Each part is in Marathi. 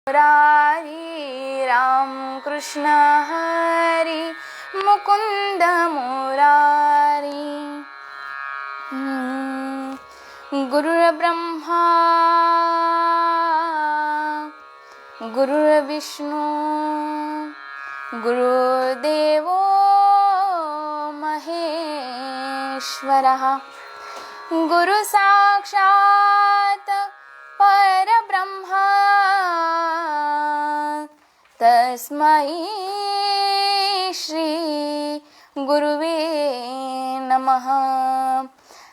मुरारी राम कृष्ण हरी मुकुंद मुरारी। गुरुर्ब्रह्मा गुरुर्विष्णू गुरुर्देवो महेश्वरः गुरु साक्षात् परब्रह्म तस्मै श्री गुरुवे नमः।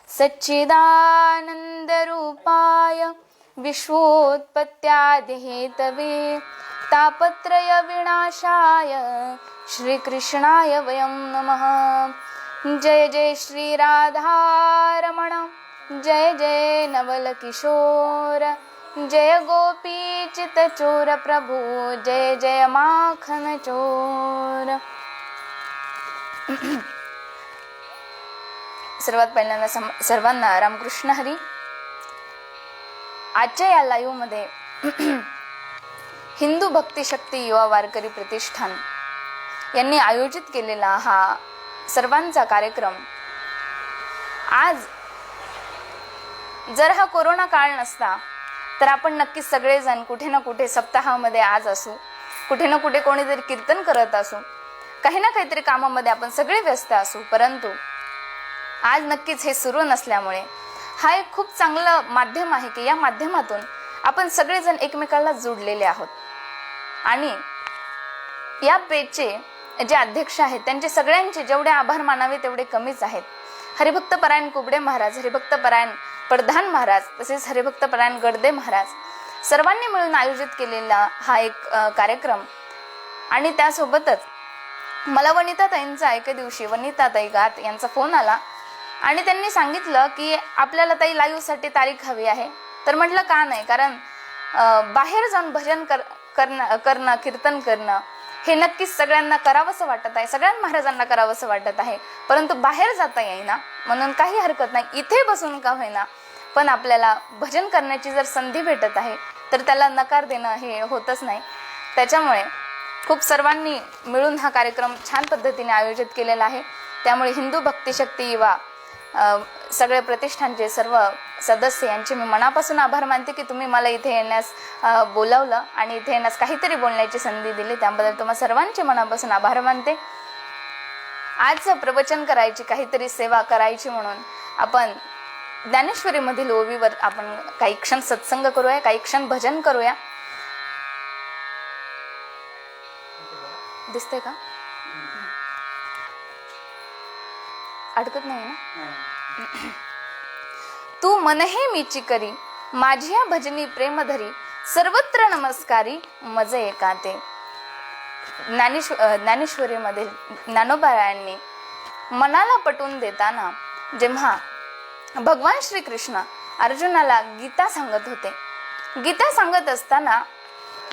सच्चिदानन्दरूपाय विश्वोत्पत्त्यादिहेतवे तापत्रय विनाशाय श्रीकृष्णाय वयं नमः। जय जय श्री राधारमण जय जय नवल किशोर जय गोपी चित चोर प्रभु जय जय माखन चोर। सर्वात पहिल्यांदा सर्वांना रामकृष्ण हरी। आजच्या या लाईव्ह मध्ये हिंदू भक्ती शक्ती युवा वारकरी प्रतिष्ठान यांनी आयोजित केलेला हा सर्वांचा कार्यक्रम, आज जर हा कोरोना काळ नसता तर आपण नक्कीच सगळेजण कुठे ना कुठे सप्ताहामध्ये आज असू, कुठे ना कुठे कोणीतरी कीर्तन करत असू, काही ना काहीतरी कामामध्ये आपण सगळे व्यस्त असू, परंतु आज नक्कीच हे सुरू नसल्यामुळे हा एक खूप चांगलं माध्यम आहे की या माध्यमातून आपण सगळेजण एकमेकांना जोडलेले आहोत। आणि या पेजचे जे अध्यक्ष आहेत त्यांचे सगळ्यांचे जेवढे आभार मानावे तेवढे कमीच आहेत। हरिभक्त परायण कुबडे महाराज, हरिभक्त परायण प्रधान महाराज, तसेच हरिभक्त परायण गडदे महाराज सर्वांनी मिळून आयोजित केलेला हा एक कार्यक्रम। आणि त्यासोबतच मला वनिताताईंचा एके दिवशी वनिताताई गात यांचा फोन आला आणि त्यांनी सांगितलं की आपल्याला ताई लाईव्ह साठी तारीख हवी आहे। तर म्हटलं का नाही, कारण बाहेर जाऊन भजन करणं कीर्तन करणं हे नक्कीच सगळ्यांना करावंसं वाटत आहे, सगळ्या महाराजांना करावंसं वाटत आहे, परंतु बाहेर जाता येईना, म्हणून काही हरकत नाही, इथे बसून का होईना पण आपल्याला भजन करण्याची जर संधी भेटत आहे तर त्याला नकार देणं हे होतच नाही। त्याच्यामुळे खूप सर्वांनी मिळून हा कार्यक्रम छान पद्धतीने आयोजित केलेला आहे। त्यामुळे हिंदू भक्ती शक्ती युवा सगळे प्रतिष्ठानचे सर्व सदस्य यांचे मी मनापासून आभार मानते की तुम्ही मला इथे येण्यास बोलावलं आणि इथे येण्यास काहीतरी बोलण्याची संधी दिली, त्याबद्दल तुम्हा सर्वांचे मनापासून आभार मानते। आज प्रवचन करायची, काहीतरी सेवा करायची म्हणून आपण ज्ञानेश्वरी मधील ओवीवर आपण काही क्षण सत्संग करूया, काही क्षण भजन करूया। दिसतंय का? अडकत नाही ना? तू मन हे मीची करी माझ्या भजनी प्रेम धरी सर्वत्र नमस्कारी मज एकाते। ज्ञानेश्वरी मध्ये ज्ञानोबारायांनी मनाला पटवून देताना जेव्हा भगवान श्रीकृष्ण अर्जुनाला गीता सांगत होते, गीता सांगत असताना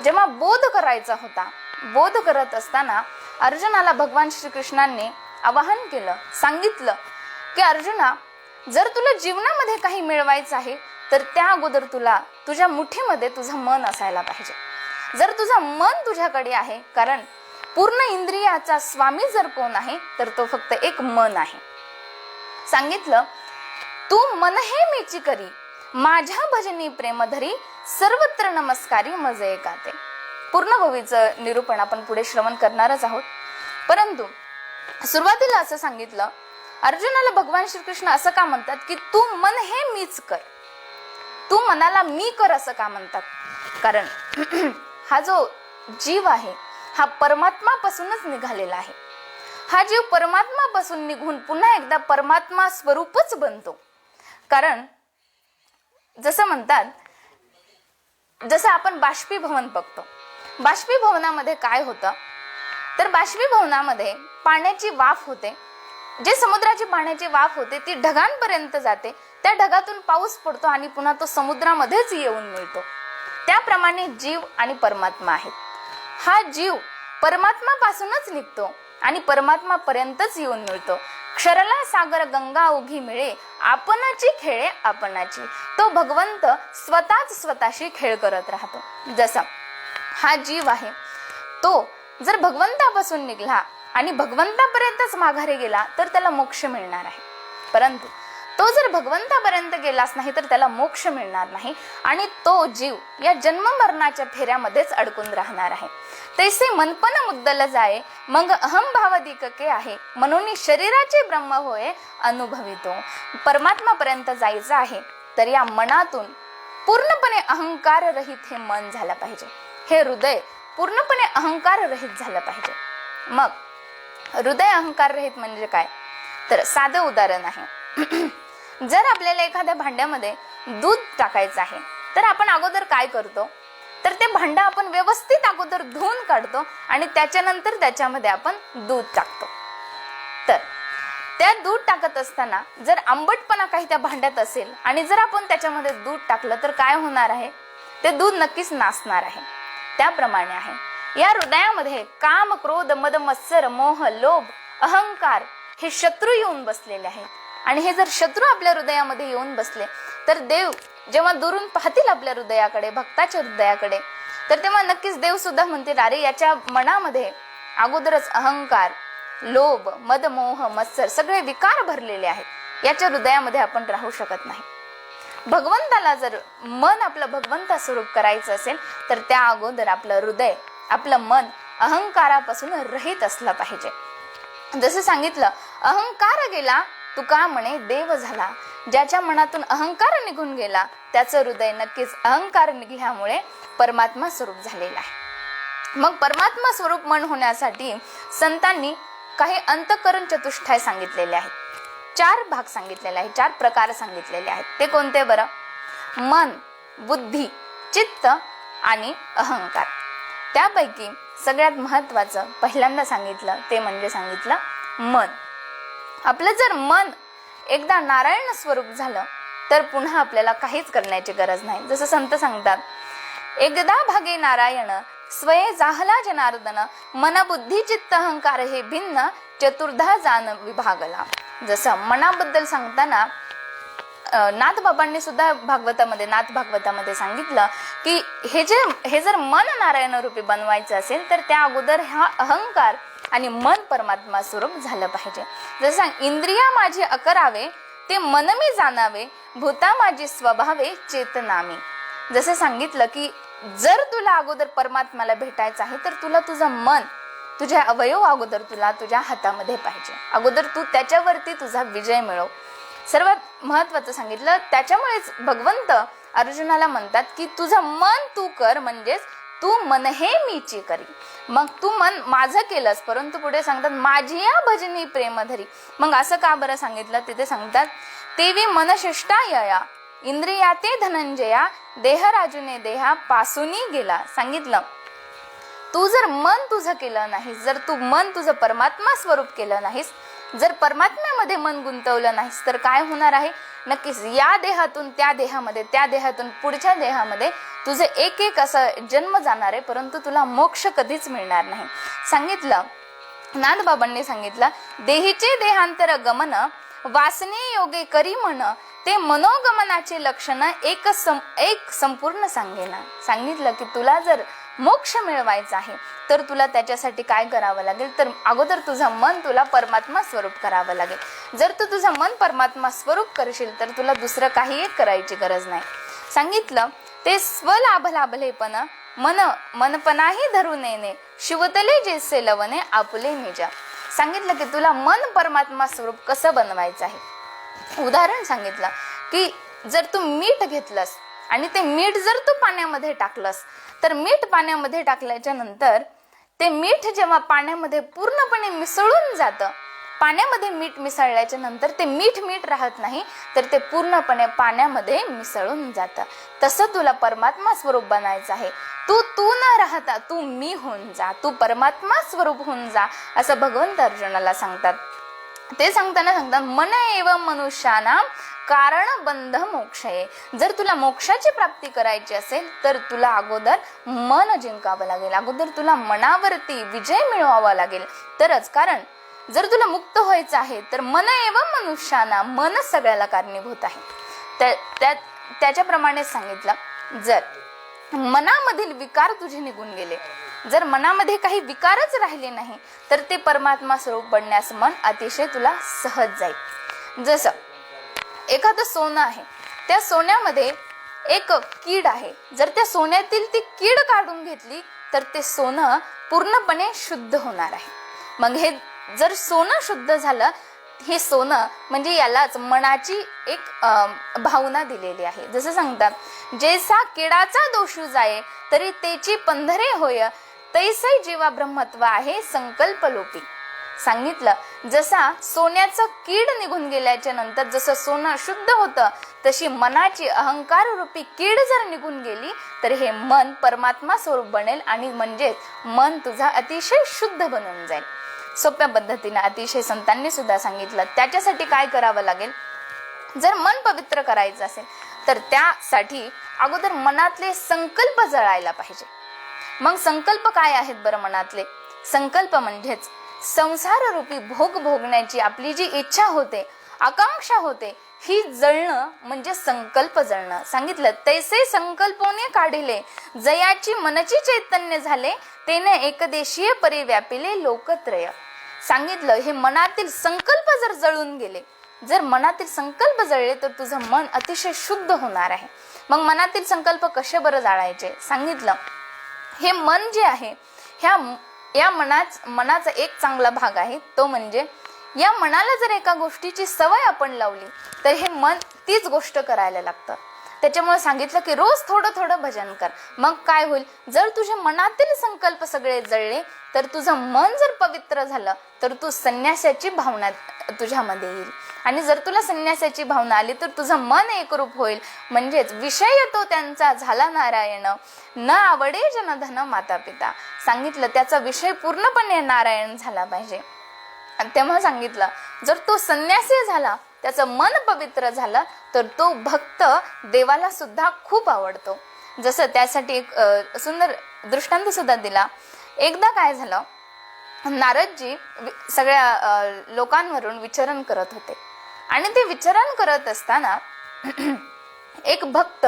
जेव्हा बोध करायचा होता, बोध करत असताना अर्जुनाला भगवान श्रीकृष्णांनी आवाहन केलं, सांगितलं की अर्जुना, जर तुला जीवनामध्ये काही मिळवायचं आहे तर त्या अगोदर तुला तुझ्या मुठीमध्ये तुझं मन असायला पाहिजे। जर तुझं मन तुझ्याकडे आहे, कारण पूर्ण इंद्रियाचा स्वामी जर कोण आहे तर तो फक्त एक मन आहे। सांगितलं, तू मन हे मीची करी माझ्या भजनी प्रेम धरी सर्वत्र नमस्कारी मज एकाते। पूर्ण भवीचं निरूपण आपण पुढे श्रवण करणारच आहोत, परंतु सुरुवातीला असं सांगितलं, अर्जुनाला भगवान श्रीकृष्ण असं का म्हणतात की तू मन हे मीच कर, तू मनाला मी कर असं का म्हणतात? कारण हा जो जीव आहे हा परमात्मापासूनच निघालेला आहे। हा जीव परमात्मापासून निघून पुन्हा एकदा परमात्मा स्वरूपच बनतो। कारण जसं म्हणतात, जसं आपण बाष्पीभवन बघतो, बाष्पीभवनामध्ये काय होतं तर बाष्पीभवनामध्ये पाण्याची वाफ होते, जे समुद्राची पाण्याची वाफ होते ती ढगांपर्यंत जाते, त्या ढगातून पाऊस पडतो आणि पुन्हा तो समुद्रामध्येच येऊन मिळतो। त्याप्रमाणे जीव आणि परमात्मा आहेत। हा जीव परमात्मापासूनच निघतो आणि परमात्मापर्यंतच येऊन मिळतो। क्षरला सागर गंगा उघी मिळे आपणाची खेळे आपणाची, तो भगवंत स्वतःच स्वतःशी खेळ करत राहतो। जसा हा जीव आहे तो जर भगवंतापासून निघाला आणि भगवंतापर्यंतच माघारी गेला तर त्याला मोक्ष मिळणार आहे, परंतु तो जर भगवंतापर्यंत गेलाच नाही तर त्याला मोक्ष मिळणार नाही आणि तो जीव या जन्म मरणाच्या फेऱ्यामध्येच अडकून राहणार आहे. तैसे मनपन मुद्दल जाय मग अहम भावदिकके आहे म्हणून शरीराचे ब्रह्म होय अनुभवितो. परमात्मापर्यंत जायचं आहे तर या मनातून पूर्णपणे अहंकार रहित हे मन झालं पाहिजे, हे हृदय पूर्णपणे अहंकार रहित झालं पाहिजे. मग हृदय अहंकार रहित म्हणजे काय, तर साधं उदाहरण आहे. जर आपल्याला एखाद्या भांड्यामध्ये दूध टाकायचं आहे तर आपण अगोदर काय करतो, तर ते भांडं आपण व्यवस्थित अगोदर धुवून काढतो आणि त्याच्यानंतर त्याच्यामध्ये आपण दूध टाकतो. तर त्या दूध टाकत असताना जर आंबटपणा काही त्या भांड्यात असेल आणि जर आपण त्याच्यामध्ये दूध टाकलं तर काय होणार आहे, ते दूध नक्कीच नासणार आहे. त्याप्रमाणे आहे या हृदयामध्ये काम, क्रोध, मद, मत्सर, मोह, लोभ, अहंकार हे शत्रू येऊन बसलेले आहेत. आणि हे जर शत्रू आपल्या हृदयामध्ये येऊन बसले तर देव जेव्हा दुरून पाहतील आपल्या हृदयाकडे, भक्ताच्या हृदयाकडे, तर तेव्हा नक्कीच देव सुद्धा म्हणतील, अरे याच्या मनामध्ये अगोदरच अहंकार, लोभ, मद, मोह, मत्सर सगळे विकार भरलेले आहेत, याच्या हृदयामध्ये आपण राहू शकत नाही. भगवंताला जर मन आपलं भगवंता स्वरूप करायचं असेल तर त्या अगोदर आपलं हृदय, आपलं मन अहंकारापासून रहित असलं पाहिजे. जसं सांगितलं, अहंकार गेला तुका म्हणे देव झाला. ज्याच्या मनातून अहंकार निघून गेला त्याचं हृदय नक्कीच अहंकार निघल्यामुळे परमात्मा स्वरूप झालेला आहे. मग परमात्मा स्वरूप मन होण्यासाठी संतांनी काही अंतःकरण चतुष्टय सांगितलेले आहेत, 4 भाग सांगितलेले आहेत, 4 प्रकार सांगितलेले आहेत. ते कोणते बरं? मन, बुद्धी, चित्त आणि अहंकार. त्यापैकी सगळ्यात महत्वाचं पहिल्यांदा सांगितलं ते म्हणजे सांगितलं मन. आपलं जर मन एकदा नारायण स्वरूप झालं तर पुन्हा आपल्याला काहीच करण्याची गरज नाही. जसं संत सांगतात, एकदा भागे नारायण स्वये जाहला जनार्दन मन बुद्धी चित्त अहंकार हे भिन्न चतुर्धा जान विभागला. जसं मनाबद्दल सांगताना नाथबाबांनी सुद्धा नाथ भागवतामध्ये सांगितलं की हे जर मन नारायण रूपी बनवायचं असेल तर त्या अगोदर हा अहंकार आणि मन परमात्मा स्वरूप झालं पाहिजे. जसं सांग, इंद्रिया माझी अकरावे ते मन मी जाणावे भूता माझी स्वभावे चेतनामी. जसं सांगितलं की जर तुला अगोदर परमात्म्याला भेटायचं आहे तर तुला तुझं मन, तुझे अवयव अगोदर तुला तुझ्या हातामध्ये पाहिजे. अगोदर तू त्याच्यावरती तुझा विजय मिळव. सर्वात महत्वाचं सांगितलं, त्याच्यामुळेच भगवंत अर्जुनाला म्हणतात की तुझं मन तू कर, म्हणजेच तू मन हे मीची करी. मग तू मन माझं केलंस, परंतु पुढे सांगतात माझी या भजनी प्रेम धरी. मग असं का बरं सांगितलं? तिथे सांगतात, तेवी मन शिष्टा यया इंद्रिया ते धनंजया देह राजुने देहा पासूनी गेला. सांगितलं, तू जर मन तुझं केलं नाहीस, जर तू मन तुझं परमात्मा स्वरूप केलं नाहीस, जर परमात्म्यामध्ये मन गुंतवलं नाहीस तर काय होणार आहे? नक्कीच या देहातून त्या देहामध्ये, त्या देहातून पुढच्या देहामध्ये तुझे एक एक असं जन्म जाणार आहे, परंतु तुला मोक्ष कधीच मिळणार नाही. सांगितलं, नाथबाबांनी सांगितलं, देहीचे देहांतर गमन वासने योगे करी म्हण ते मनोगमनाचे लक्षण एक संपूर्ण सांगेना. सांगितलं की तुला जर मोक्ष मिळवायचा आहे तर तुला त्याच्यासाठी काय करावं लागेल, तर अगोदर तुझं मन तुला परमात्मा स्वरूप करावं लागेल. जर तू तुझं मन परमात्मा स्वरूप करशील तर तुला दुसरं काही करायची गरज नाही. सांगितलं, ते स्वलाभ लाभलेपण मनपणाही धरून येणे शिवतले जैसे लवणे आपले निज. सांगितलं की तुला मन परमात्मा स्वरूप कसं बनवायचं आहे. उदाहरण सांगितलं की जर तू मीठ घेतलंस आणि ते मीठ जर तू पाण्यामध्ये टाकलंस तर मीठ पाण्यामध्ये टाकल्याच्या नंतर ते मीठ जेव्हा पाण्यामध्ये पूर्णपणे मिसळून जातं, पाण्यामध्ये मीठ मिसळल्याच्या नंतर ते मीठ राहत नाही तर ते पूर्णपणे पाण्यामध्ये मिसळून जातं. तसं तुला परमात्मा स्वरूप बनायचं आहे. तू न राहता तू मी होऊन जा, तू परमात्मा स्वरूप होऊन जा, असं भगवंत अर्जुनाला सांगतात. ते सांगताना सांगतात, मन एव मनुष्यानां कारण बंध मोक्षये. जर तुला मोक्षाची प्राप्ती करायची असेल तर तुला अगोदर मन जिंकावं लागेल, अगोदर तुला मनावरती विजय मिळवावा लागेल तरच. कारण जर तुला मुक्त व्हायचं आहे तर मन एव मनुष्याना, मन सगळ्याला कारणीभूत आहे. त्याच्याप्रमाणे सांगितलं, जर मनामधील विकार तुझे निघून गेले. जर मनामध्ये काही विकारच राहिले नाही तर ते परमात्मा स्वरूप बनण्यास मन अतिशय तुला सहज जाईल. जसं एखादं सोनं आहे, त्या सोन्यामध्ये एक कीड आहे, जर त्या सोन्यातील ती कीड काढून घेतली तर ते सोनं पूर्णपणे शुद्ध होणार आहे. मग हे जर सोनं शुद्ध झालं, हे सोनं म्हणजे यालाच मनाची एक भावना दिलेली आहे. जसं सांगतात, जैसा किडाचा दोषू जाये तरी तेची पंधरे होय, तैसे जीवा ब्रह्मत्व आहे संकल्प लोपी. सांगितलं, जसा सोन्याचं कीड निघून गेल्याच्या नंतर जसं सोनं शुद्ध होतं, तशी मनाची अहंकार रूपी कीड जर निघून गेली तर हे मन परमात्मा स्वरूप बनेल आणि म्हणजे मन तुझा अतिशय शुद्ध बनून जाईल. सोप्या पद्धतीने अतिशय संतांनी सुद्धा सांगितलं. त्याच्यासाठी काय करावं लागेल? जर मन पवित्र करायचं असेल तर त्यासाठी अगोदर मनातले संकल्प जळायला पाहिजे. मग संकल्प काय आहेत बरं मनातले? संकल्प म्हणजेच संसार रूपी भोग भोगण्याची आपली जी इच्छा होते, आकांक्षा होते, ही जळणं म्हणजे संकल्प जळणं. सांगितलं, तैसे संकल्पोने काढिले जयाची मनची चैतन्य झाले, तेने एकदेशीय परिव्यापिले लोकत्रय. सांगितलं, हे मनातील संकल्प जर जळून गेले, जर मनातील संकल्प जळले तर तुझं मन अतिशय शुद्ध होणार आहे. मग मनातील संकल्प कसे बरं जाळायचे? सांगितलं, हे मन जे आहे, या मनाचा एक चांगला भाग आहे, तो म्हणजे या मनाला जर एका गोष्टीची सवय आपण लावली तर हे मन तीच गोष्ट करायला लागतं. त्याच्यामुळे सांगितलं की रोज थोडं थोडं भजन कर. मग काय होईल? जर तुझ्या मनातील संकल्प सगळे जळले तर तुझं मन जर पवित्र झालं तर तू संन्यासाची भावना तुझ्यामध्ये येईल. आणि जर तुला संन्यासाची भावना आली तर तुझं मन एकरूप होईल. म्हणजेच विषय तो त्यांचा झाला नारायण, न आवडे जनधन माता पिता. सांगितलं, त्याचा विषय पूर्णपणे नारायण झाला पाहिजे. तेव्हा सांगितलं, जर तो संन्यासी झाला, त्याचं मन पवित्र झालं तर तो भक्त देवाला सुद्धा खूप आवडतो. जसं त्यासाठी एक सुंदर दृष्टांत सुद्धा दिला. एकदा काय झालं, नारदजी सगळ्या लोकांवरून विचरण करत होते आणि ते विचरण करत असताना एक भक्त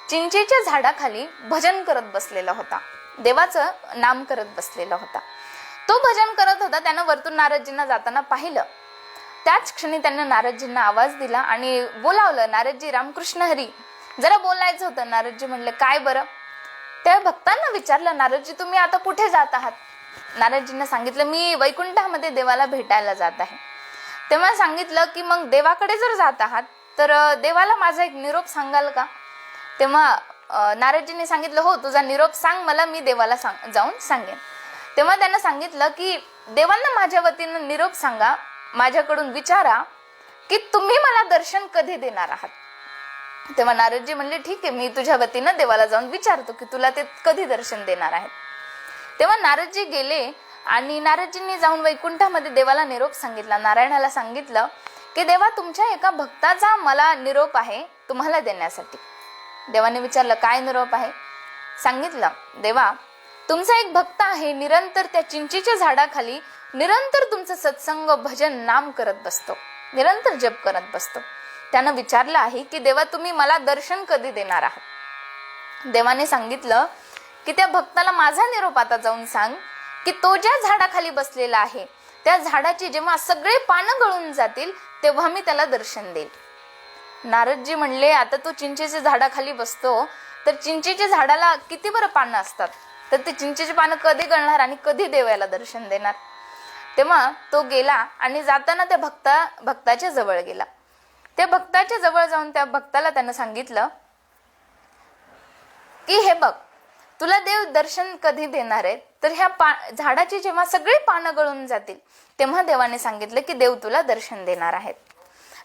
चिंचेच्या झाडाखाली भजन करत बसलेला होता, देवाचं नाम करत बसलेला होता. तो भजन करत होता. त्यानं वरतून नारदजींना जाताना पाहिलं. त्याच क्षणी त्यांना नारदजींना आवाज दिला आणि बोलावलं, नारदजी, रामकृष्ण हरी, जरा बोलायचं होतं. नारदजी म्हणले, काय बरं? त्या भक्तांना विचारलं, नारदजी तुम्ही आता कुठे जात आहात? नारदजींना सांगितलं, मी वैकुंठामध्ये देवाला भेटायला जात आहे. तेव्हा सांगितलं की मग देवाकडे जर जात आहात तर देवाला माझा एक निरोप सांगाल का? तेव्हा नारदजींनी सांगितलं, हो, तुझा निरोप सांग मला, मी देवाला जाऊन सांगेन. तेव्हा त्यांना सांगितलं की देवांना माझ्या वतीनं निरोप सांगा, माझ्याकडून विचारा की तुम्ही मला दर्शन कधी देणार आहात. तेव्हा नारदजी म्हणले, ठीक आहे, मी तुझ्या वतीनं देवाला जाऊन विचारतो की तुला ते कधी दर्शन देणार आहेत. तेव्हा नारदजी गेले आणि नारदजींनी जाऊन वैकुंठामध्ये देवाला निरोप सांगितला. नारायणाला सांगितलं की देवा, तुमच्या एका भक्ताचा मला निरोप आहे तुम्हाला देण्यासाठी. देवाने विचारलं, काय निरोप आहे? सांगितलं, देवा, तुमचा एक भक्त आहे, निरंतर त्या चिंचेच्या झाडाखाली निरंतर तुमचं सत्संग भजन नाम करत बसतो, निरंतर जप करत बसतो. त्यानं विचारलं आहे की देवा, तुम्ही मला दर्शन कधी देणार आहात? देवाने सांगितलं की त्या भक्ताला माझा निरोप आता जाऊन सांग की तो ज्या झाडाखाली बसलेला आहे त्या झाडाची जेव्हा सगळे पानं गळून जातील तेव्हा मी त्याला दर्शन देईल. नारदजी म्हणले, आता तो चिंचेच्या झाडाखाली बसतो तर चिंचेच्या झाडाला किती बरं पानं असतात, तर ते चिंचेची पानं कधी गळणार आणि कधी देवाला दर्शन देणार? तेव्हा तो गेला आणि जाताना त्या भक्ताच्या जवळ गेला. त्या भक्ताच्या जवळ जाऊन त्या भक्ताला त्यानं सांगितलं की हे बघ, तुला देव दर्शन कधी देणार आहे? तर ह्या झाडाची जेव्हा सगळी पानं गळून जातील तेव्हा देवाने सांगितलं की देव तुला दर्शन देणार आहेत.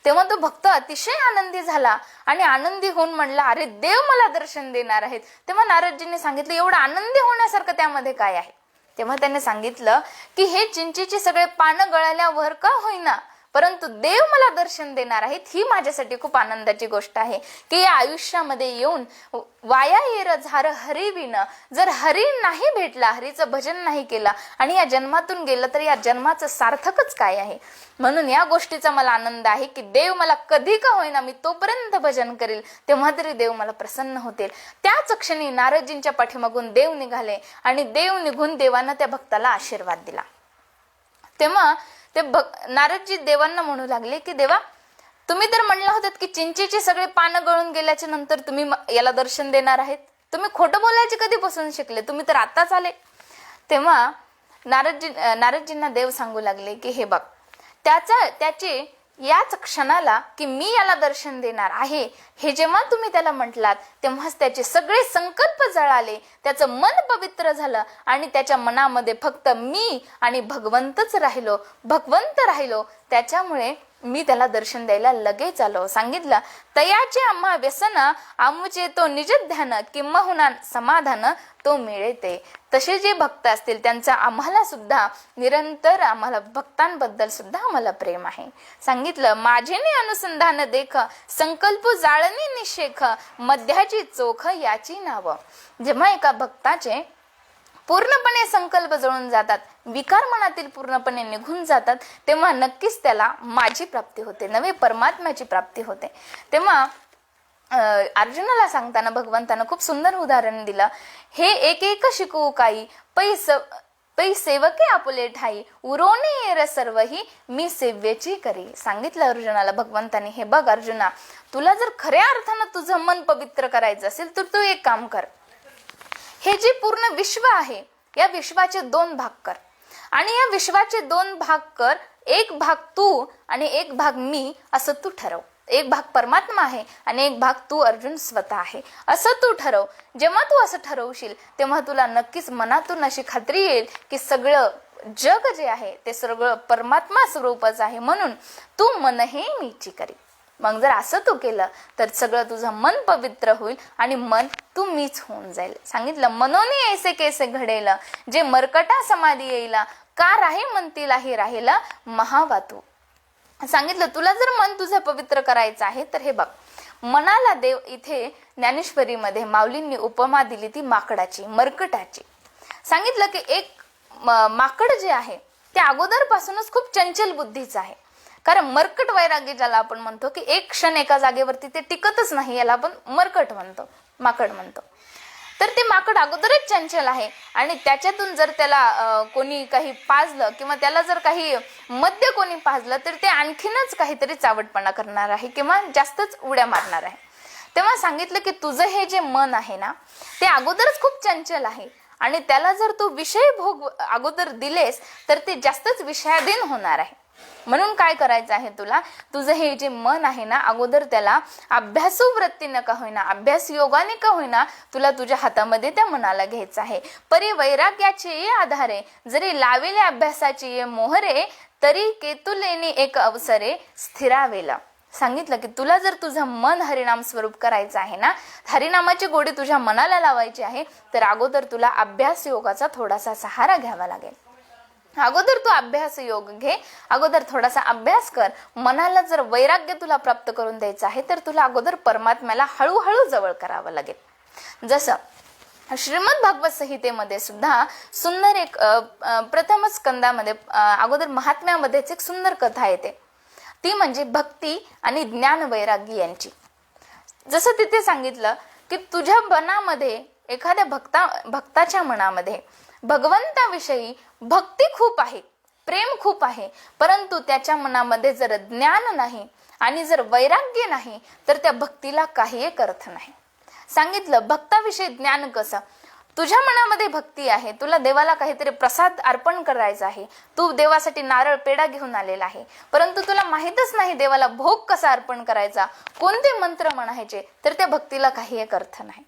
तेव्हा तो भक्त अतिशय आनंदी झाला आणि आनंदी होऊन म्हणला, अरे देव मला दर्शन देणार आहेत. तेव्हा नारदजींनी सांगितलं, एवढं आनंदी होण्यासारखं त्यामध्ये काय आहे? तेव्हा त्याने सांगितलं की हे चिंचेचे सगळे पानं गळाल्यावर का होईना परंतु देव मला दर्शन देणार आहेत, ही माझ्यासाठी खूप आनंदाची गोष्ट आहे की या आयुष्यामध्ये येऊन वाया येर झार हरी विन, जर हरी नाही भेटला, हरीचं भजन नाही केलं आणि या जन्मातून गेलं तर या जन्माचं सार्थकच काय आहे. म्हणून या गोष्टीचा मला आनंद आहे की देव मला कधी का होईना, मी तोपर्यंत भजन करेल, तेव्हा तरी देव मला प्रसन्न होतील. त्याच क्षणी नारदजींच्या पाठीमागून देव निघाले आणि देव निघून देवांना त्या भक्ताला आशीर्वाद दिला. तेव्हा ते नारदजी देवांना म्हणू लागले की देवा, तुम्ही तर म्हणला होतात की चिंचेची सगळे पानं गळून गेल्याच्या नंतर तुम्ही याला दर्शन देणार आहेत. तुम्ही खोटं बोलायचे कधीपासून शिकले, तुम्ही तर आताच आले. तेव्हा नारदजींना देव सांगू लागले की हे बघ, त्याचे याच क्षणाला की मी याला दर्शन देणार आहे, हे जेव्हा तुम्ही त्याला म्हटलात तेव्हाच त्याचे सगळे संकल्प जळाले, त्याचं मन पवित्र झालं आणि त्याच्या मनामध्ये फक्त मी आणि भगवंत राहिलो. त्याच्यामुळे मी त्याला दर्शन द्यायला लगेच आलो. सांगितलं, तयाचे आम्हा व्यसन आमुचे तो निज ध्यान, किंबहुना समाधान तो मिळते. तसे जे भक्त असतील त्यांचं आम्हाला सुद्धा निरंतर, आम्हाला भक्तांबद्दल सुद्धा आम्हाला प्रेम आहे. सांगितलं, माझेने अनुसंधान देख, संकल्प जाळणी निशेख, मध्याची चोख याची नाव. जेव्हा एका भक्ताचे पूर्णपणे संकल्प जळून जातात, विकार मनातील पूर्णपणे निघून जातात, तेव्हा नक्कीच त्याला माझी प्राप्ती होते, नवे परमात्म्याची प्राप्ती होते. तेव्हा अर्जुनाला सांगताना भगवंतानं खूप सुंदर उदाहरण दिलं. हे एक एक शिकवू काही, पै सेवके आपुले ठाई, उरोने येर सर्वही मी सेव्याची करी. सांगितलं अर्जुनाला भगवंताने, हे बघ अर्जुना, तुला जर खऱ्या अर्थानं तुझं मन पवित्र करायचं असेल तर तू एक काम कर. हे जे पूर्ण विश्व आहे या विश्वाचे 2 भाग कर आणि या विश्वाचे 2 भाग कर, एक भाग तू आणि एक भाग मी असं तू ठरव. एक भाग परमात्मा आहे आणि एक भाग तू अर्जुन स्वतः आहे असं तू ठरव. जेव्हा तू असं ठरवशील तेव्हा तुला नक्कीच मनातून अशी खात्री येईल की सगळं जग जे आहे ते सगळं परमात्मा स्वरूपच आहे, म्हणून तू मन हे मीची करी. मग जर असं तू केलं तर सगळं तुझं मन पवित्र होईल आणि मन तू मीच होऊन जाईल. सांगितलं, मनोनी ऐसे कैसे घडेल, जे मरकटा समाधी येईल, का राहे म्हणतीलाही राहिला महावातू. सांगितलं, तुला जर मन तुझं पवित्र करायचं आहे तर हे बघ, मनाला देव इथे ज्ञानेश्वरीमध्ये माऊलींनी उपमा दिली ती माकडाची, मरकटाची. सांगितलं की एक माकड जे आहे ते अगोदरपासूनच खूप चंचल बुद्धीचं आहे. कारण मरकट वैराग्य ज्याला आपण म्हणतो की एक क्षण एका जागेवरती ते टिकतच नाही, याला आपण माकड म्हणतो. तर ते माकड अगोदरच चंचल आहे आणि त्याच्यातून जर त्याला कोणी काही पाजलं किंवा त्याला जर काही मद्य कोणी पाजलं तर ते आणखीनच काहीतरी चावटपणा करणार आहे किंवा जास्तच उड्या मारणार आहे. तेव्हा सांगितलं की तुझं हे जे मन आहे ना ते अगोदरच खूप चंचल आहे आणि त्याला जर तू विषय भोग अगोदर दिलेस तर ते जास्तच विषयाधीन होणार आहे. म्हणून काय करायचं आहे तुला, तुझं हे जे मन आहे ना अगोदर त्याला अभ्यासू वृत्तीनं का होईना, अभ्यास योगाने का होईना, तुला तुझ्या हातामध्ये त्या मनाला घ्यायचं आहे. परी वैराग्याचे ये आधारे, जरी लावेले अभ्यासाची ये मोहरे, तरी केतुलेनी एक अवसरे स्थिरावेला. सांगितलं की तुला जर तुझं मन हरिनाम स्वरूप करायचं आहे ना, हरिनामाची गोडी तुझ्या मनाला लावायची आहे, तर अगोदर तुला अभ्यास योगाचा थोडासा सहारा घ्यावा लागेल. अगोदर तू अभ्यास योग घे, अगोदर थोडासा अभ्यास कर. मनाला जर वैराग्य तुला प्राप्त करून द्यायचं आहे तर तुला अगोदर परमात्म्याला हळूहळू जवळ करावं लागेल. जसं श्रीमद भागवत संहितेमध्ये सुद्धा सुंदर एक प्रथम स्कंदामध्ये अगोदर महात्म्यामध्येच एक सुंदर कथा येते, ती म्हणजे भक्ती आणि ज्ञान वैराग्य यांची. जसं तिथे सांगितलं की तुझ्या मनामध्ये, एखाद्या भक्ताच्या मनामध्ये भगवंताविषयी भक्ती खूप आहे, प्रेम खूप आहे, परंतु त्याच्या मनामध्ये जर ज्ञान नाही आणि जर वैराग्य नाही तर त्या भक्तीला काही एक अर्थ नाही. सांगितलं, भक्ताविषयी ज्ञान कसं, तुझ्या मनामध्ये भक्ती आहे, तुला देवाला काहीतरी प्रसाद अर्पण करायचा आहे, तू देवासाठी नारळ पेढा घेऊन आलेला आहे, परंतु तुला माहीतच नाही देवाला भोग कसा अर्पण करायचा, कोणते मंत्र म्हणायचे, तर त्या भक्तीला काही एक अर्थ नाही.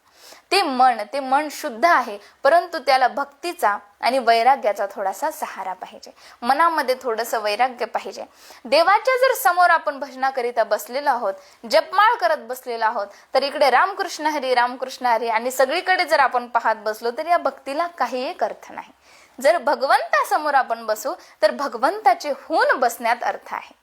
ते मन शुद्ध आहे, परंतु त्याला भक्तीचा आणि वैराग्याचा थोडासा सहारा पाहिजे. मनामध्ये थोडंसं वैराग्य पाहिजे. देवाच्या जर समोर आपण भजनाकरिता बसलेलो आहोत, जपमाळ करत बसलेलो आहोत, तर इकडे रामकृष्ण हरी आणि सगळीकडे जर आपण पाहत बसलो तर या भक्तीला काही एक अर्थ नाही. जर भगवंतासमोर आपण बसू तर भगवंताचे होऊन बसण्यात अर्थ आहे.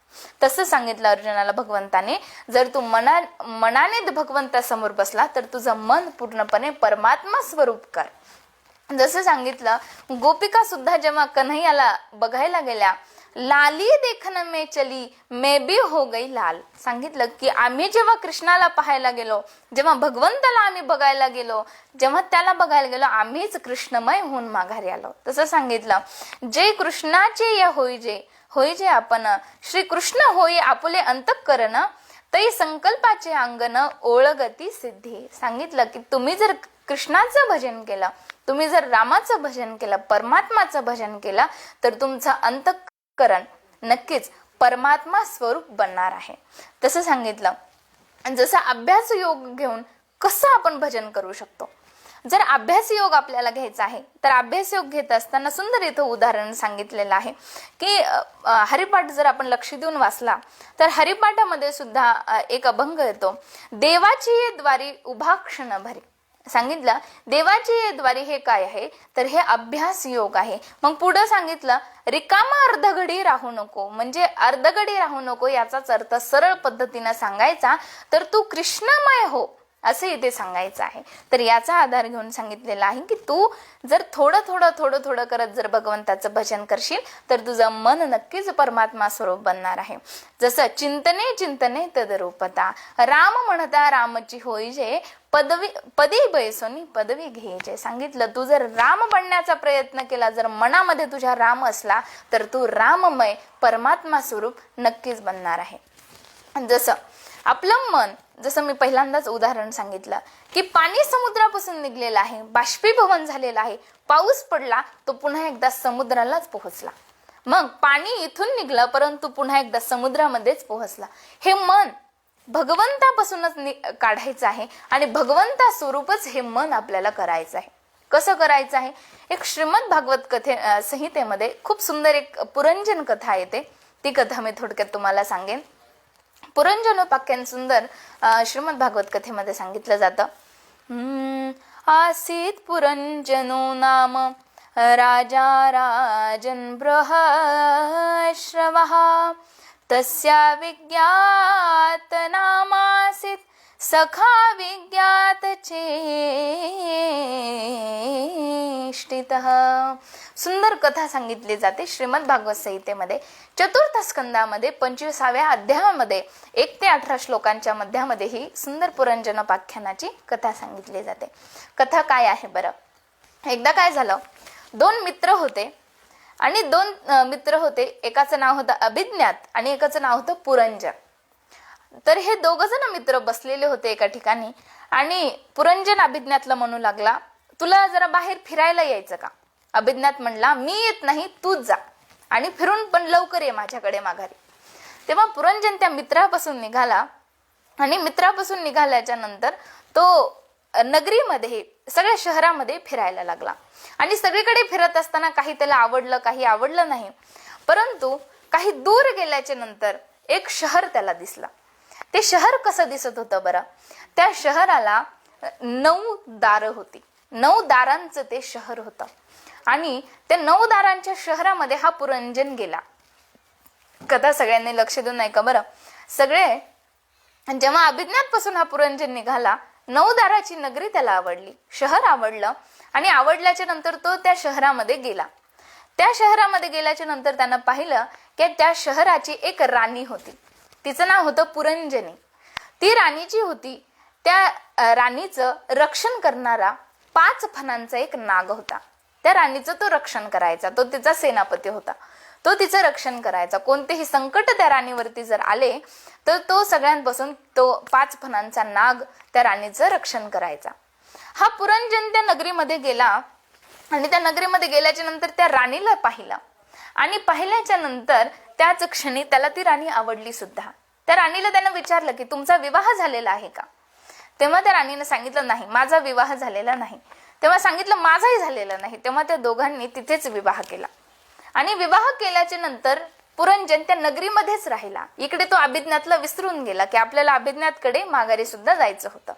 तसं सांगितलं अर्जुनाला भगवंताने, जर तू मनाने भगवंतासमोर बसला तर तुझं मन पूर्णपणे परमात्मा स्वरूप कर. जसं सांगितलं, गोपिका सुद्धा जेव्हा कन्हैयाला बघायला गेल्या, लाली देखन में चली मैं भी हो गई लाल. सांगितलं की आम्ही जेव्हा कृष्णाला पाहायला गेलो, जेव्हा भगवंताला आम्ही बघायला गेलो, जेव्हा त्याला बघायला गेलो, आम्हीच कृष्णमय होऊन माघारी आलो. तसं सांगितलं, जे कृष्णाचे या होई जे आपण, श्री कृष्ण होई आपुले अंतःकरण, तै संकल्पाचे अंगण ओळगती सिद्धी. सांगितलं की तुम्ही जर कृष्णाचं भजन केलं, तुम्ही जर रामाचं भजन केलं, परमात्माचं भजन केलं, तर तुमचं अंतःकरण नक्कीच परमात्मा स्वरूप बनणार आहे. तसं सांगितलं, जसं अभ्यास योग घेऊन कसं आपण भजन करू शकतो. जर अभ्यास योग आपल्याला घ्यायचा आहे तर अभ्यास योग घेत असताना सुंदर इथं उदाहरण सांगितलेलं आहे की हरिपाठ जर आपण लक्ष देऊन वाचला तर हरिपाठामध्ये सुद्धा एक अभंग येतो, देवाची द्वारी उभा क्षण भरी. सांगितलं देवाची द्वारी हे काय आहे, तर हे अभ्यास योग आहे. मग पुढे सांगितलं, रिकामा अर्धघडी राहू नको. म्हणजे अर्धघडी राहू नको याचाच अर्थ सरळ पद्धतीने सांगायचा तर तू कृष्णमय हो असं इथे सांगायचं आहे. तर याचा आधार घेऊन सांगितलेला आहे की तू जर थोडं थोडं करत जर भगवंताचं भजन करशील तर तुझं मन नक्कीच परमात्मा स्वरूप बनणार आहे. जसं चिंतने तदरूपता, राम म्हणता रामची होई जे, पदी बैसोनी पदवी घ्यायचे. सांगितलं, तू जर राम बनण्याचा प्रयत्न केला, जर मनामध्ये तुझ्या राम असला तर तू राममय परमात्मा स्वरूप नक्कीच बनणार आहे. जसं आपलं मन, जसं मी पहिल्यांदाच उदाहरण सांगितलं की पाणी समुद्रापासून निघलेलं आहे, बाष्पीभवन झालेलं आहे, पाऊस पडला तो पुन्हा एकदा समुद्रालाच पोहोचला. मग पाणी इथून निघलं परंतु पुन्हा एकदा समुद्रामध्येच पोहोचला. हे मन भगवंतापासूनच काढायचं आहे आणि भगवंता स्वरूपच हे मन आपल्याला करायचं आहे. कसं करायचं आहे, एक श्रीमद भागवत संहितेमध्ये खूप सुंदर एक पुरंजन कथा येते. ती कथा मी थोडक्यात तुम्हाला सांगेन. पुरंजनोपाख्यान सुंदर श्रीमद भागवत कथेमध्ये सांगितलं जातं. आसीत पुरंजनो नाम राजा राजन बृहश्रवः, तस्या विज्ञात नामासीत सखा विज्ञात चेष्टितः. सुंदर कथा सांगितली जाते श्रीमद भागवत संहितेमध्ये. चतुर्थ स्कंदामध्ये 25व्या अध्यायामध्ये 1 ते 18 श्लोकांच्या मध्यामध्ये ही सुंदर पुरंजनोपाख्यानाची कथा सांगितली जाते. कथा काय आहे बरं. एकदा काय झालं, 2 मित्र होते आणि 2 मित्र होते. एकाचं नाव होतं अभिज्ञात आणि एकाचं नाव होतं पुरंजन. तर हे 2 जण मित्र बसलेले होते एका ठिकाणी आणि पुरंजन अभिज्ञातला म्हणू लागला, तुला जरा बाहेर फिरायला यायचं का. अभिज्ञात म्हणला, मी येत नाही, तूच जा आणि फिरून पण लवकर ये माझ्याकडे माघारी. तेव्हा पुरंजन त्या मित्रापासून निघाला आणि मित्रापासून निघाल्याच्या नंतर तो नगरीमध्ये सगळ्या शहरामध्ये फिरायला लागला आणि सगळीकडे फिरत असताना काही त्याला आवडलं, काही आवडलं नाही. परंतु काही दूर गेल्याच्या नंतर एक शहर त्याला दिसला. ते शहर कसं दिसत होतं बरं, त्या शहराला 9 दारं होती. 9 दारांचं ते शहर होतं आणि त्या 9 दारांच्या शहरामध्ये हा पुरंजन गेला. कथा सगळ्यांनी लक्ष देऊन ऐका बरं. सगळे जेव्हा अभिज्ञात पासून हा पुरंजन निघाला, 9 दाराची नगरी त्याला आवडली, शहर आवडलं आणि आवडल्याच्या नंतर तो त्या शहरामध्ये गेला. त्या शहरामध्ये गेल्याच्या नंतर त्यानं पाहिलं की त्या शहराची एक राणी होती. तिचं नाव होतं पुरंजनी. ती राणी जी होती त्या राणीचं रक्षण करणारा 5 फणांचा एक नाग होता. त्या राणीचं तो रक्षण करायचा. तो तिचा सेनापती होता. तो तिचं रक्षण करायचा. कोणतेही संकट त्या राणीवरती जर आले तर तो सगळ्यांपासून तो 5 फणांचा नाग त्या राणीचं रक्षण करायचा. हा पुरंजन त्या नगरीमध्ये गेला आणि त्या नगरीमध्ये गेल्याच्या नंतर त्या राणीला पाहिला आणि पाहिल्याच्या नंतर त्याच क्षणी त्याला ती राणी आवडली सुद्धा. त्या राणीला त्यानं विचारलं की तुमचा विवाह झालेला आहे का. तेव्हा त्या राणीने सांगितलं, नाही, माझा विवाह झालेला नाही. तेव्हा सांगितलं, माझाही झालेला नाही. तेव्हा त्या दोघांनी तिथेच विवाह केला आणि विवाह केल्याच्या नंतर पुरंजन त्या नगरीमध्येच राहिला. इकडे तो अभिज्ञातला विसरून गेला की आपल्याला अभिज्ञातकडे माघारी सुद्धा जायचं होतं.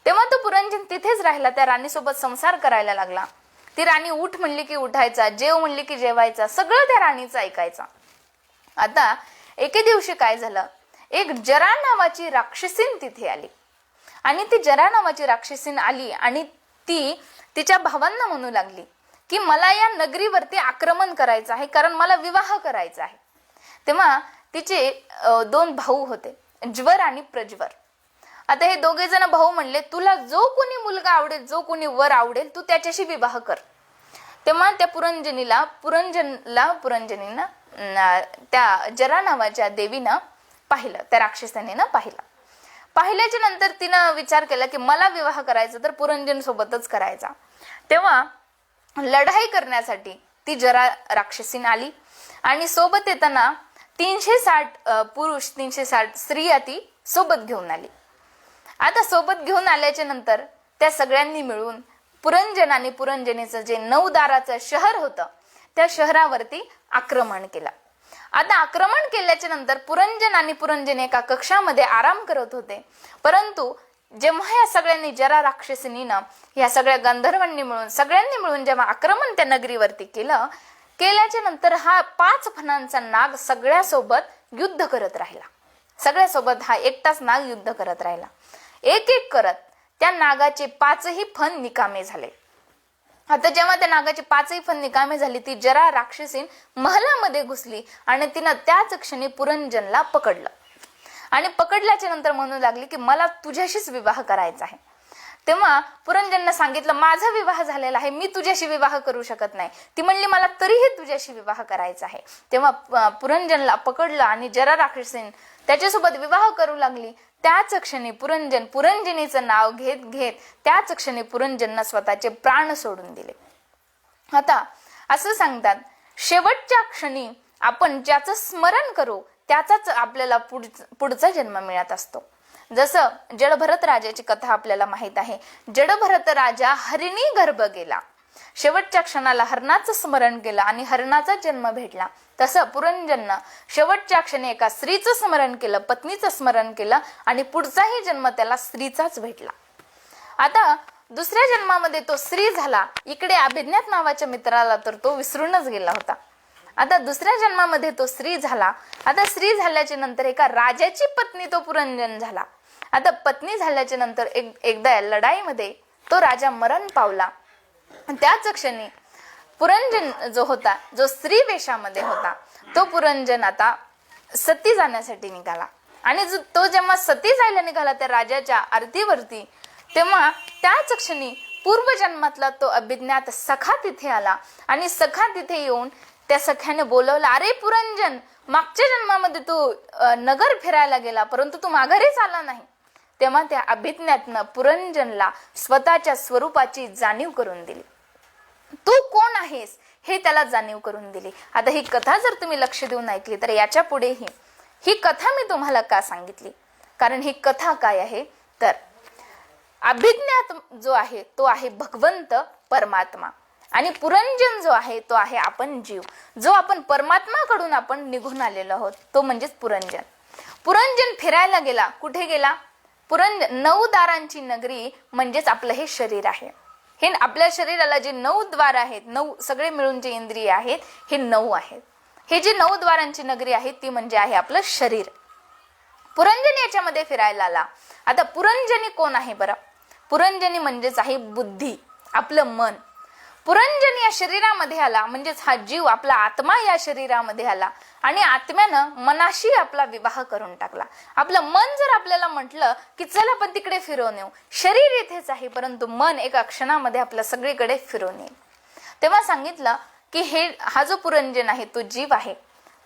तेव्हा तो पुरंजन तिथेच राहिला, त्या राणीसोबत संसार करायला लागला. ती राणी उठ म्हणली की उठायचा, जेव म्हणली की जेवायचा, सगळं त्या राणीचं ऐकायचा. आता एके दिवशी काय झालं, एक जरा नावाची राक्षसीन तिथे आली आणि ती जरा नावाची राक्षसीन आली आणि ती तिच्या भावांना म्हणू लागली की मला या नगरीवरती आक्रमण करायचं आहे, कारण मला विवाह करायचा आहे. तेव्हा तिचे 2 भाऊ होते, ज्वर आणि प्रज्वर. आता हे दोघे जण भाऊ म्हणले, तुला जो कोणी मुलगा आवडेल, जो कोणी वर आवडेल, तू त्याच्याशी विवाह कर. तेव्हा त्या पुरंजनीनं त्या जरा नावाच्या देवीनं पाहिलं, त्या राक्षसानीनं पाहिल्याच्या नंतर तिनं विचार केला की मला विवाह करायचा तर पुरंजन सोबतच करायचा. तेव्हा लढाई करण्यासाठी ती जरा राक्षसीन आली आणि सोबत येताना 360 पुरुष 360 स्त्रिया ती सोबत घेऊन आली. आता सोबत घेऊन आल्याच्या नंतर त्या सगळ्यांनी मिळून पुरंजन आणि पुरंजनीचं जे 9 दाराचं शहर होतं त्या शहरावरती आक्रमण केलं. आता आक्रमण केल्याच्या नंतर पुरंजन आणि पुरंजन एका कक्षामध्ये आराम करत होते. परंतु जेव्हा या सगळ्यांनी जरा राक्षसिनीनं या सगळ्या गंधर्वांनी सगळ्यांनी मिळून जेव्हा आक्रमण त्या नगरीवरती केल्याच्या नंतर हा 5 फणांचा नाग सगळ्यासोबत युद्ध करत राहिला. सगळ्यासोबत हा एकटाच नाग युद्ध करत राहिला. एक एक करत त्या नागाचे 5ही फण निकामे झाले. आता जेव्हा त्या नागाची 5ही फण निकामे झाली, ती जरा राक्षसीन महलामध्ये घुसली आणि तिनं त्याच क्षणी पुरंजनला पकडलं आणि पकडल्याच्या नंतर म्हणू लागली की मला तुझ्याशीच विवाह करायचा आहे. तेव्हा पुरंजननं सांगितलं, माझा विवाह झालेला आहे, मी तुझ्याशी विवाह करू शकत नाही. ती म्हणली, मला तरीही तुझ्याशी विवाह करायचा आहे. तेव्हा पुरंजनला पकडलं आणि जरा राक्षसीन त्याच्यासोबत विवाह करू लागली. त्याच क्षणी पुरंजनीचं नाव घेत घेत त्याच क्षणी पुरंजननं स्वतःचे प्राण सोडून दिले. आता असं सांगतात, शेवटच्या क्षणी आपण ज्याचं स्मरण करू त्याचाच आपल्याला पुढचा जन्म मिळत असतो. जसं जडभरत राजाची कथा आपल्याला माहित आहे. जडभरत राजा हरिणी गर्भ गेला, शेवटच्या क्षणाला हरणाचं स्मरण केलं आणि हरणाचा जन्म भेटला. तसं पुरंजननं शेवटच्या क्षणी एका स्त्रीचं स्मरण केलं, पत्नीचं स्मरण केलं आणि पुढचाही जन्म त्याला स्त्रीचाच भेटला. आता दुसऱ्या जन्मामध्ये तो स्त्री झाला. इकडे अभिज्ञात नावाच्या मित्राला तर तो विसरूनच गेला होता. आता दुसऱ्या जन्मामध्ये तो स्त्री झाला. आता स्त्री झाल्याच्या नंतर एका राजाची पत्नी तो पुरंजन झाला. आता पत्नी झाल्याच्या नंतर एकदा लढाईमध्ये तो राजा मरण पावला. त्याच क्षणी पुरंजन जो होता, जो स्त्री वेशामध्ये होता, तो पुरंजन आता सती जाण्यासाठी निघाला आणि तो जेव्हा सती जायला निघाला त्या राजाच्या आरतीवरती, तेव्हा त्याच क्षणी पूर्वजन्मातला तो अभिज्ञात सखा तिथे आला आणि सखा तिथे येऊन त्या सख्याने बोलवलं, अरे पुरंजन, मागच्या जन्मामध्ये तू नगर फिरायला गेला परंतु तू माघारीच आला नाही. तेव्हा त्या अभिज्ञातनं पुरंजनला स्वतःच्या स्वरूपाची जाणीव करून दिली. तू कोण आहेस हे त्याला जाणीव करून दिली. आता ही कथा जर तुम्ही लक्ष देऊन ऐकली तर याच्या पुढेही ही कथा मी तुम्हाला का सांगितली, कारण ही कथा काय आहे तर अभिज्ञात जो आहे तो आहे भगवंत परमात्मा आणि पुरंजन जो आहे तो आहे आपण जीव, जो आपण परमात्माकडून आपण निघून आलेलो आहोत, तो म्हणजेच पुरंजन. पुरंजन फिरायला गेला. कुठे गेला? पुरंजन 9 दारांची नगरी म्हणजेच आपलं हे शरीर आहे. हे आपल्या शरीराला जे 9 द्वार आहेत, 9 सगळे मिळून जे इंद्रिय आहेत हे 9 आहेत. हे जे 9 द्वारांची नगरी आहे ती म्हणजे आहे आपलं शरीर. पुरंजन याच्यामध्ये फिरायला आला. आता पुरंजनी कोण आहे बरं? पुरंजनी म्हणजेच आहे बुद्धी, आपलं मन. पुरंजन या शरीरामध्ये आला म्हणजेच हा जीव, आपला आत्मा या शरीरामध्ये आला आणि आत्म्यानं मनाशी आपला विवाह करून टाकला. आपलं मन जर आपल्याला म्हटलं की चल आपण तिकडे फिरवून येऊ, शरीर इथेच आहे परंतु मन एका क्षणामध्ये आपल्या सगळीकडे फिरवून येईल. तेव्हा सांगितलं की हा जो पुरंजन आहे तो जीव आहे.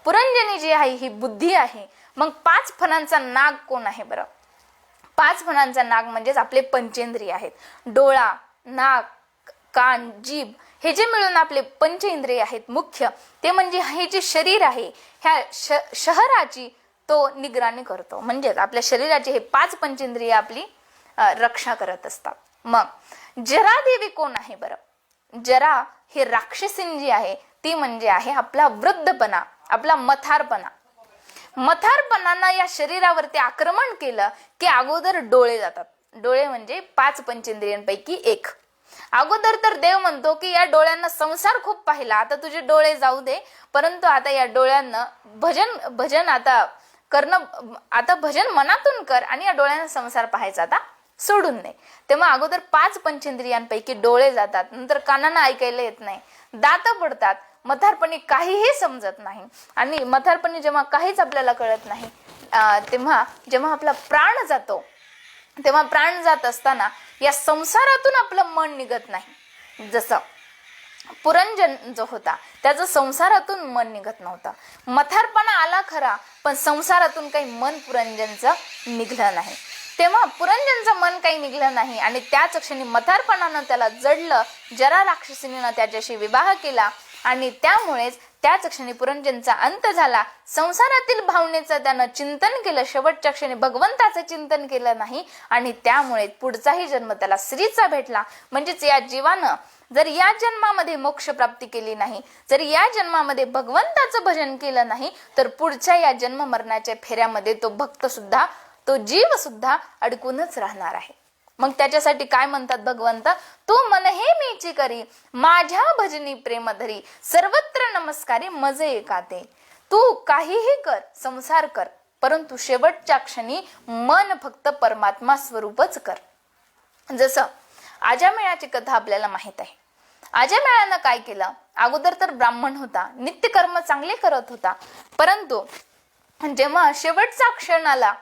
पुरंजनी जी आहे ही बुद्धी आहे. मग 5 फणांचा नाग कोण आहे बरं? 5 फणांचा नाग म्हणजेच आपले पंचेंद्रिय आहेत. डोळा, नाक, कान, जीभ हे जे मिळून आपले पंचेंद्रिय आहेत मुख्य, ते म्हणजे हे जे शरीर आहे ह्या शहराची तो निगराणी करतो. म्हणजे आपल्या शरीराचे हे 5 पंचेंद्रिय आपली रक्षा करत असतात. मग जरा देवी कोण आहे बरं? जरा ही राक्षसीन जी आहे ती म्हणजे आहे आपला वृद्धपणा, आपला मथारपणा. मथारपणानं या शरीरावरती आक्रमण केलं की अगोदर डोळे जातात. डोळे म्हणजे 5 पंचेंद्रियांपैकी एक. अगोदर तर देव म्हणतो की या डोळ्यांना संसार खूप पाहिला, आता तुझे डोळे जाऊ दे, परंतु आता या डोळ्यांना भजन आता करणं, आता भजन मनातून कर आणि या डोळ्यांना संसार पाहायचा आता सोडून दे. तेव्हा अगोदर 5 पंचेंद्रियांपैकी डोळे जातात, नंतर कानांना ऐकायला येत नाही, दात पडतात, म्हातारपणी काहीही समजत नाही. आणि म्हातारपणी जेव्हा काहीच आपल्याला कळत नाही, तेव्हा जेव्हा आपला प्राण जातो, तेव्हा प्राण जात असताना या संसारातून आपलं मन निघत नाही. जसं पुरंजन जो होता त्याचं संसारातून मन निघत नव्हतं. म्हातारपणा आला खरा, पण संसारातून काही मन पुरंजनचं निघलं नाही. तेव्हा पुरंजनचं मन काही निघलं नाही आणि त्याच क्षणी म्हातारपणानं त्याला जडलं. जरा राक्षसीनं त्याच्याशी विवाह केला आणि त्यामुळेच त्याच क्षणी पुरंजनचा अंत झाला. संसारातील भावनेचं त्यानं चिंतन केलं, शेवटच्या क्षणी भगवंताचं चिंतन केलं नाही आणि त्यामुळे पुढचाही जन्म त्याला स्त्रीचा भेटला. म्हणजेच या जीवानं जर या जन्मामध्ये मोक्ष प्राप्ती केली नाही, जर या जन्मामध्ये भगवंताचं भजन केलं नाही, तर पुढच्या या जन्म मरणाच्या फेऱ्यामध्ये तो भक्त सुद्धा, तो जीव सुद्धा अडकूनच राहणार आहे. मग त्याच्यासाठी काय म्हणतात भगवंत, तू मन हे मीची करी, माझ्या भजनी प्रेम धरी, सर्वत्र नमस्कारी मजे एकाते. तू काहीही कर, संसार कर, परंतु शेवटच्या क्षणी मन फक्त परमात्मा स्वरूपच कर. जसं अजामेळाची कथा आपल्याला माहित आहे. अजामेळानं काय केलं, अगोदर तर ब्राह्मण होता, नित्यकर्म चांगले करत होता, परंतु जेव्हा शेवटचा क्षण आला,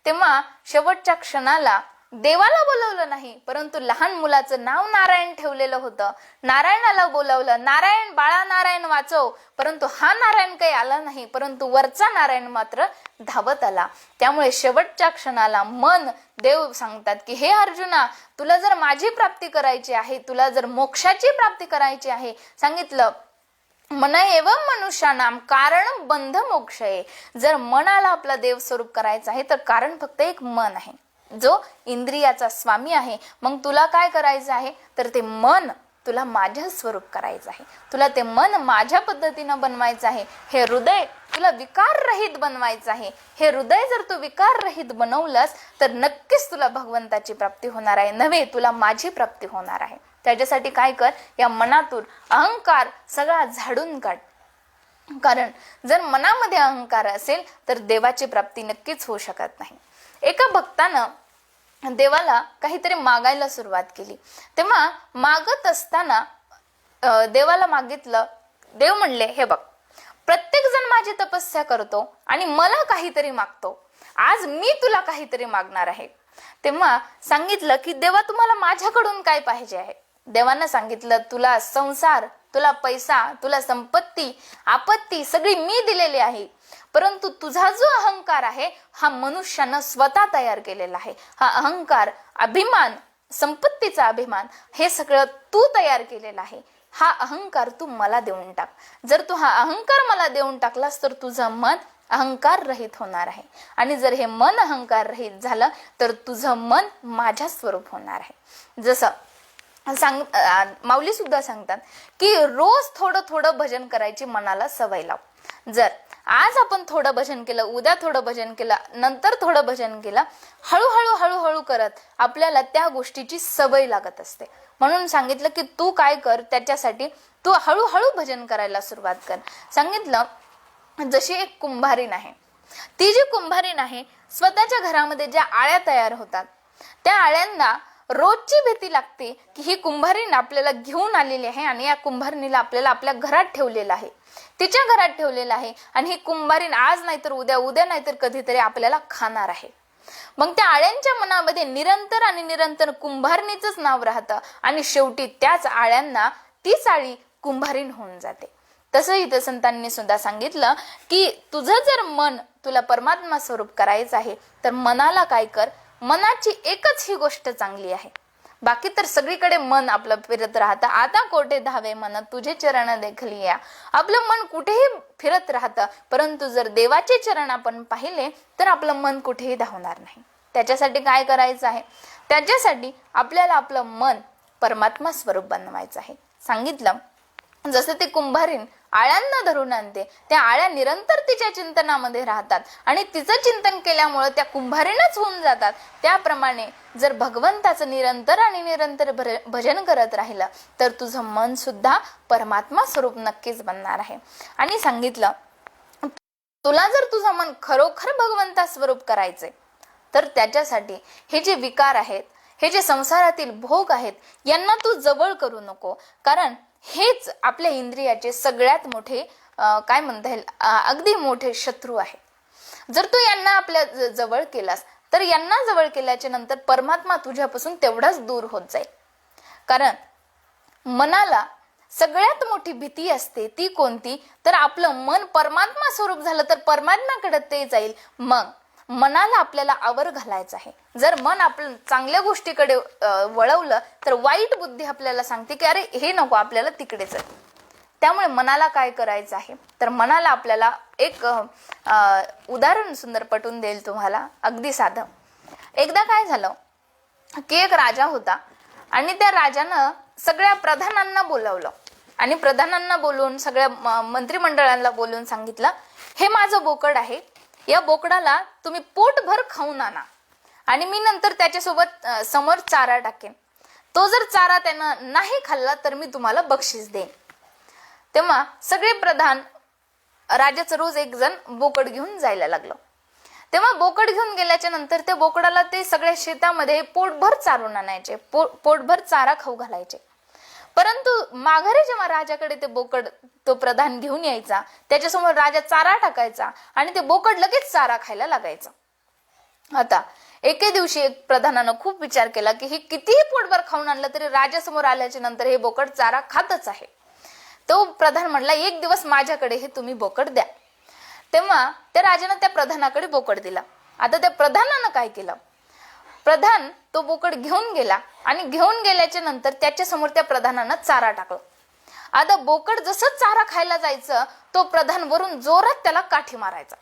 तेव्हा शेवटच्या क्षणाला देवाला बोलवलं नाही, परंतु लहान मुलाचं नाव नारायण ठेवलेलं होतं. नारायणाला बोलावलं, नारायण बाळा नारायण वाचव, परंतु हा नारायण काही आला नाही, परंतु वरचा नारायण मात्र धावत आला. त्यामुळे शेवटच्या क्षणाला मन देव सांगतात की हे अर्जुना, तुला जर माझी प्राप्ती करायची आहे, तुला जर मोक्षाची प्राप्ती करायची आहे, सांगितलं मन एवं मनुष्यानाम कारण बंध मोक्ष आहे. जर मनाला आपला देव स्वरूप करायचं आहे तर कारण फक्त एक मन आहे, जो इंद्रियाचा स्वामी आहे. मग तुला काय करायचं आहे, तर ते मन तुला माझ्या स्वरूप करायचं आहे, तुला ते मन माझ्या पद्धतीनं बनवायचं आहे. हे हृदय तुला विकार रहित बनवायचं आहे. हे हृदय जर तू विकार रहित बनवलंस तर नक्कीच तुला भगवंताची प्राप्ती होणार आहे, नव्हे तुला माझी प्राप्ती होणार आहे. त्याच्यासाठी काय कर, या मनातून अहंकार सगळा झाडून काढ. कारण जर मनामध्ये अहंकार असेल तर देवाची प्राप्ती नक्कीच होऊ शकत नाही. एका भक्तानं देवाला काहीतरी मागायला सुरुवात केली. तेव्हा मागत असताना देवाला मागितलं. देव म्हणले, हे बघ, प्रत्येक जण माझी तपस्या करतो आणि मला काहीतरी मागतो, आज मी तुला काहीतरी मागणार आहे. तेव्हा सांगितलं की देवा, तुम्हाला माझ्याकडून काय पाहिजे आहे. देवानं सांगितलं, तुला संसार, तुला पैसा, तुला संपत्ती, आपत्ती सगळी मी दिलेली आहे, परंतु तुझा जो अहंकार आहे हा मनुष्यानं स्वतः तयार केलेला आहे. हा अहंकार, अभिमान, संपत्तीचा अभिमान, हे सगळं तू तयार केलेला आहे. हा अहंकार तू मला देऊन टाक. जर तू हा अहंकार मला देऊन टाकलास तर तुझं मन अहंकार रहित होणार आहे, आणि जर हे मन अहंकार रहित झालं तर तुझं मन माझ्या स्वरूप होणार आहे. जसं माऊली सुद्धा सांगतात की रोज थोडं थोडं भजन करायची मनाला सवय लाव. जर आज आपण थोडं भजन केलं, उद्या थोडं भजन केलं, नंतर थोडं भजन केलं, हळूहळू हळूहळू करत आपल्याला त्या गोष्टीची सवय लागत असते. म्हणून सांगितलं की तू काय कर, त्याच्यासाठी तू हळूहळू भजन करायला सुरुवात कर. सांगितलं जशी एक कुंभारीण आहे, ती जी कुंभारीण आहे स्वतःच्या घरामध्ये ज्या आळ्या तयार होतात त्या आळ्यांना रोजची भीती लागते की ही कुंभारीण आपल्याला घेऊन आलेली आहे आणि या कुंभारणीला आपल्याला आपल्या घरात ठेवलेलं आहे, तिच्या घरात ठेवलेलं आहे, आणि ही कुंभारीण आज नाहीतर उद्या, उद्या नाहीतर कधीतरी आपल्याला खाणार आहे. मग त्या आळ्यांच्या मनामध्ये निरंतर आणि निरंतर कुंभारणीचंच नाव राहतं आणि शेवटी त्याच आळ्यांना तीच आळी कुंभारीण होऊन जाते. तसं इथं संतांनी सुद्धा सांगितलं की तुझं जर मन तुला परमात्मा स्वरूप करायचं आहे तर मनाला काय कर, मनाची एकच ही गोष्ट चांगली आहे, बाकी तर सगळीकडे मन आपलं फिरत राहतं. आता कोठे धावे मन तुझे चरण देखली या. आपलं मन कुठेही फिरत राहतं, परंतु जर देवाचे चरण आपण पाहिले तर आपलं मन कुठेही धावणार नाही. त्याच्यासाठी काय करायचं आहे, त्याच्यासाठी आपल्याला आपलं मन परमात्मा स्वरूप बनवायचं आहे. सांगितलं जसं ते कुंभारीन आळ्यांना धरून आणते, त्या आळ्या निरंतर तिच्या चिंतनामध्ये राहतात आणि तिचं चिंतन केल्यामुळे त्या कुंभारीनच होऊन जातात. त्याप्रमाणे जर भगवंताचं निरंतर आणि निरंतर भजन करत राहिलं तर तुझं मन सुद्धा परमात्मा स्वरूप नक्कीच बनणार आहे. आणि सांगितलं, तुला जर तुझं मन खरोखर भगवंता स्वरूप करायचंय तर त्याच्यासाठी हे जे विकार आहेत, हे जे संसारातील भोग आहेत, यांना तू जवळ करू नको. कारण हेच आपल्या इंद्रियाचे सगळ्यात मोठे काय म्हणता येईल अगदी मोठे शत्रू आहे. जर तू यांना आपल्या जवळ केलास तर यांना जवळ केल्याच्या नंतर परमात्मा तुझ्यापासून तेवढाच दूर होत जाईल. कारण मनाला सगळ्यात मोठी भीती असते ती कोणती, तर आपलं मन परमात्मा स्वरूप झालं तर परमात्म्याकडे ते जाईल. मग मनाला आपल्याला आवर घालायचं आहे. जर मन आपलं चांगल्या गोष्टीकडे वळवलं तर वाईट बुद्धी आपल्याला सांगते की अरे हे नको, आपल्याला तिकडेच आहे. त्यामुळे मनाला काय करायचं आहे, तर मनाला आपल्याला एक उदाहरण सुंदर पटवून देईल तुम्हाला, अगदी साधं. एकदा काय झालं की एक राजा होता आणि त्या राजानं सगळ्या प्रधानांना बोलावलं आणि प्रधानांना बोलवून सगळ्या मंत्रिमंडळांना बोलवून सांगितलं, हे माझं बोकड आहे, या बोकडाला तुम्ही पोटभर खाऊन आणा आणि मी नंतर त्याच्यासोबत समोर चारा टाकेन. तो जर चारा त्यानं नाही खाल्ला तर मी तुम्हाला बक्षीस देईन. तेव्हा सगळे प्रधान राजाचं रोज एक जण बोकड घेऊन जायला लागलं. तेव्हा बोकड घेऊन गेल्याच्या नंतर त्या बोकडाला ते सगळ्या शेतामध्ये पोटभर चारून आणायचे, पोटभर चारा खाऊ घालायचे. परंतु माघारी जेव्हा राजाकडे ते बोकड तो प्रधान घेऊन यायचा, त्याच्यासमोर राजा चारा टाकायचा आणि ते बोकड लगेच चारा खायला लागायचं. आता एके दिवशी एक प्रधानानं खूप विचार केला की हे कितीही पोटभर खाऊन आणलं तरी राजासमोर आल्याच्या नंतर हे बोकड चारा खातच आहे. तो प्रधान म्हणला, एक दिवस माझ्याकडे हे तुम्ही बोकड द्या. तेव्हा त्या राजानं त्या प्रधानाकडे बोकड दिला. आता त्या प्रधानानं काय केलं, प्रधान तो बोकड घेऊन गेला आणि घेऊन गेल्याच्या नंतर त्याच्या समोर त्या प्रधानानं चारा टाकला. आता बोकड जसं चारा खायला जायचं तो प्रधान वरून जोरात त्याला काठी मारायचा.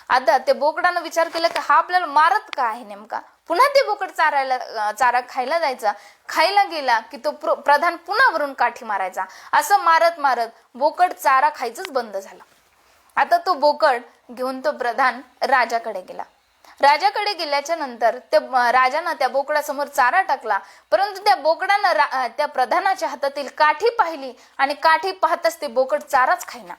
आता त्या बोकडानं विचार केला की हा आपल्याला मारत का आहे नेमका. पुन्हा ते बोकड चारा खायला जायचा. खायला गेला की तो प्रधान पुन्हा वरून काठी मारायचा. असं मारत मारत बोकड चारा खायचंच बंद झालं. आता तो बोकड घेऊन तो प्रधान राजाकडे गेला. राजाकडे गेल्याच्या नंतर राजानं त्या बोकडासमोर चारा टाकला, परंतु त्या बोकडानं त्या प्रधानाच्या हातातील काठी पाहिली आणि काठी पाहताच ते बोकड चाराच खायना.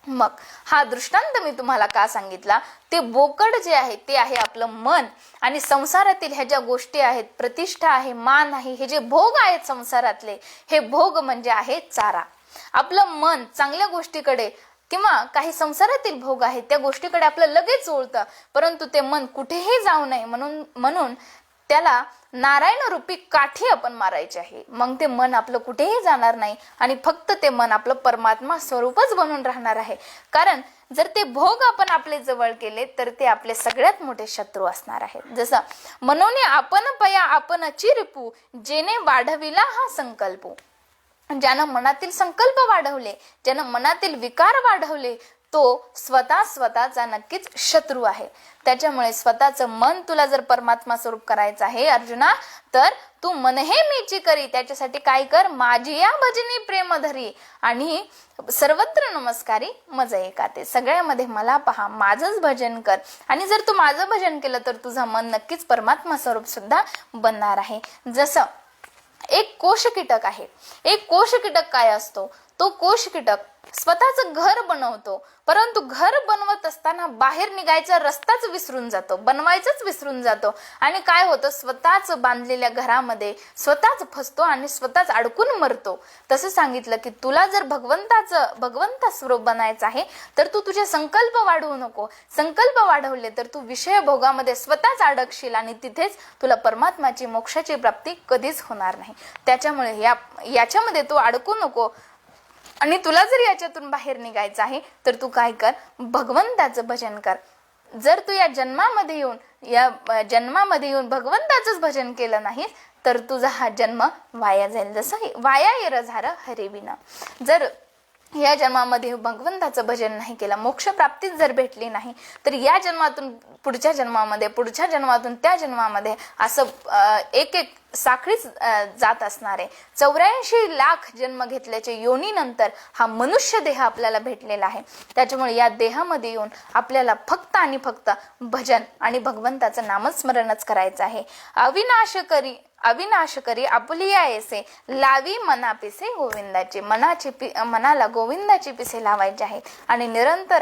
मग हा दृष्टांत मी तुम्हाला का सांगितला, ते बोकड जे आहे ते आहे आपलं मन. आणि संसारातील ह्या ज्या गोष्टी आहेत, प्रतिष्ठा आहे, मान आहे, हे जे भोग आहेत संसारातले, हे भोग म्हणजे आहे चारा. आपलं मन चांगल्या गोष्टीकडे किंवा काही संसारातील भोग आहेत त्या गोष्टीकडे आपलं लगेच ओळतं, परंतु ते मन कुठेही जाऊ नये म्हणून त्याला नारायण रूपी काठी आपण मारायची आहे. मग ते मन आपलं कुठेही जाणार नाही आणि फक्त ते मन आपलं परमात्मा स्वरूपच बनून राहणार आहे. कारण जर ते भोग आपण आपले जवळ केले तर ते आपले सगळ्यात मोठे शत्रू असणार आहेत. जसं मनोने आपण पया आपण चिरपू, जेने वाढविला हा संकल्प. ज्यानं मनातील संकल्प वाढवले, ज्यानं मनातील विकार वाढवले, तो स्वतःचा नक्कीच शत्रू आहे. त्याच्यामुळे स्वतःचं मन तुला जर परमात्मा स्वरूप करायचं आहे अर्जुना, तर तू मन हे मीची करी. त्याच्यासाठी काय कर, माझी या भजनी प्रेम धरी आणि सर्वत्र नमस्कारी मज एकाते. सगळ्यामध्ये मला पहा, माझंच भजन कर. आणि जर तू माझं भजन केलं तर तुझं मन नक्कीच परमात्मा स्वरूप सुद्धा बनणार आहे. जसं एक कोश कीटक आहे. एक कोश कीटक काय असतो, तो कोश कीटक स्वतःच घर बनवतो, परंतु घर बनवत असताना बाहेर निघायचा रस्ताच विसरून जातो, बनवायचंच विसरून जातो. आणि काय होतं, स्वतःच बांधलेल्या घरामध्ये स्वतःच फसतो आणि स्वतःच अडकून मरतो. तसं सांगितलं की तुला जर भगवंता स्वरूप बनायचं आहे तर तू तुझे संकल्प वाढवू नको. संकल्प वाढवले तर तू विषय भोगामध्ये स्वतःच अडकशील आणि तिथेच तुला परमात्म्याची मोक्षाची प्राप्ती कधीच होणार नाही. त्याच्यामुळे याच्यामध्ये तू अडकू नको. आणि तुला जर याच्यातून बाहेर निघायचं आहे तर तू काय कर, भगवंताचं भजन कर. जर तू या जन्मामध्ये येऊन भगवंताचंच भजन केलं नाही तर तुझा हा जन्म वाया जाईल. जसं वाया येर झार हरिविना. जर या जन्मामध्ये भगवंताचं भजन नाही केलं, मोक्षप्राप्तीच जर भेटली नाही, तर या जन्मातून पुढच्या जन्मातून त्या जन्मामध्ये असं एक एक साखळीच जात असणार आहे. 84 लाख जन्म घेतल्याच्या योनीनंतर हा मनुष्य देह आपल्याला भेटलेला आहे. त्याच्यामुळे या देहामध्ये येऊन आपल्याला फक्त आणि फक्त भजन आणि भगवंताचं नामस्मरणच करायचं आहे. अविनाश करी आपुलिया येसे लावी मना पिसे गोविंदाचे. मनाला गोविंदाचे पिसे लावायचे आहेत आणि निरंतर